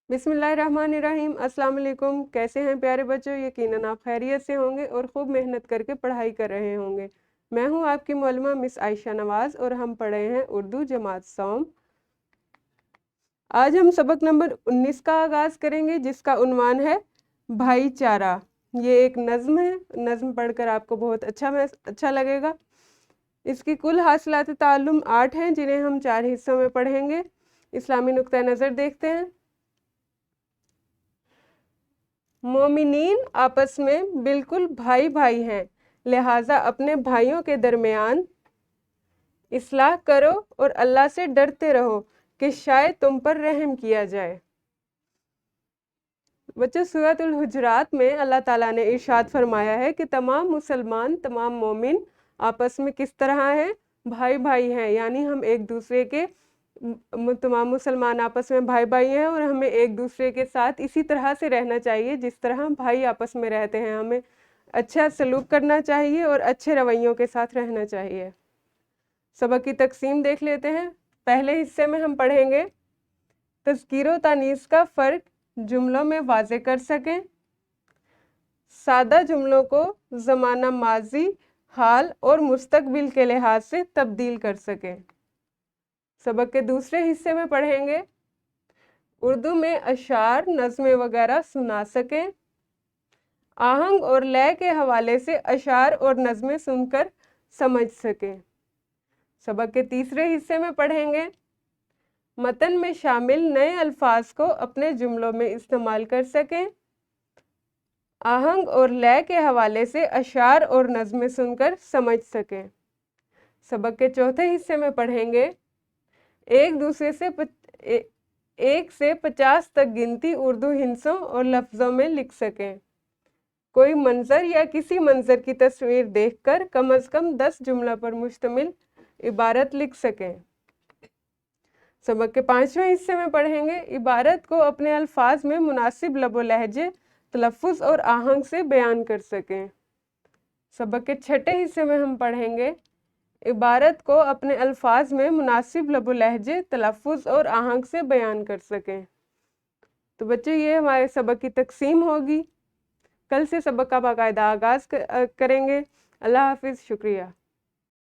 बिस्मिल्लाहिर्रहमानिर्रहीम। अस्सलाम वालेकुम। कैसे हैं प्यारे बच्चों? यकीनन आप खैरियत से होंगे और खूब मेहनत करके पढ़ाई कर रहे होंगे। मैं हूं आपकी मौलमा मिस आयशा नवाज़ और हम पढ़े हैं उर्दू जमात सौम। आज हम सबक नंबर 19 का आगाज़ करेंगे जिसका उन्वान है भाईचारा। ये एक नज़्म है, नज़्म पढ़कर आपको बहुत अच्छा लगेगा। इसकी कुल हासिलात ताल्लुम 8 हैं जिन्हें हम 4 हिस्सों में पढ़ेंगे। इस्लामी नुक्ता नज़र देखते हैं। मोमिनीन आपस में बिल्कुल भाई भाई हैं, लिहाजा अपने भाइयों के दरमियान इस्लाह करो और अल्लाह से डरते रहो कि शायद तुम पर रहम किया जाए। बच्चों, सूरतुल हुजरात में अल्लाह ताला ने इरशाद फरमाया है कि तमाम मुसलमान, तमाम मोमिन आपस में किस तरह हैं? भाई भाई हैं, यानी हम एक दूसरे के तमाम मुसलमान आपस में भाई भाई हैं और हमें एक दूसरे के साथ इसी तरह से रहना चाहिए जिस तरह हम भाई आपस में रहते हैं। हमें अच्छा सलूक करना चाहिए और अच्छे रवैयों के साथ रहना चाहिए। सबक की तकसीम देख लेते हैं। पहले हिस्से में हम पढ़ेंगे तज़कीर व तानीस का फ़र्क जुमलों में वाज़े कर सकें, सादा जुमलों को ज़माना माजी, हाल और मुस्तकबिल के लिहाज से तब्दील कर सकें। सबक के दूसरे हिस्से में पढ़ेंगे उर्दू में अशार, नज़्में वगैरह सुना सकें, आहंग और लय के हवाले से अशार और नज़्में सुनकर समझ सकें। सबक के तीसरे हिस्से में पढ़ेंगे मतन में शामिल नए अल्फाज को अपने जुमलों में इस्तेमाल कर सकें, आहंग और लय के हवाले से अशार और नज़्में सुनकर समझ सकें। सबक के चौथे हिस्से में पढ़ेंगे एक से 50 तक गिनती उर्दू हिंसों और लफ्ज़ों में लिख सकें, कोई मंजर या किसी मंजर की तस्वीर देखकर कम से कम 10 जुमला पर मुश्तमिल इबारत लिख सकें। सबक के पांचवें हिस्से में पढ़ेंगे इबारत को अपने अल्फाज में मुनासिब लबो लहजे, तलफ़ुज़ और आहंग से बयान कर सकें। सबक के छठे हिस्से में हम पढ़ेंगे इबारत को अपने अल्फाज में मुनासिब लबो लहजे, तलफ़ुज़ और आहंग से बयान कर सकें। तो बच्चों, ये हमारे सबक की तकसीम होगी। कल से सबक का बाकायदा आगाज़ करेंगे। अल्लाह हाफिज़, शुक्रिया।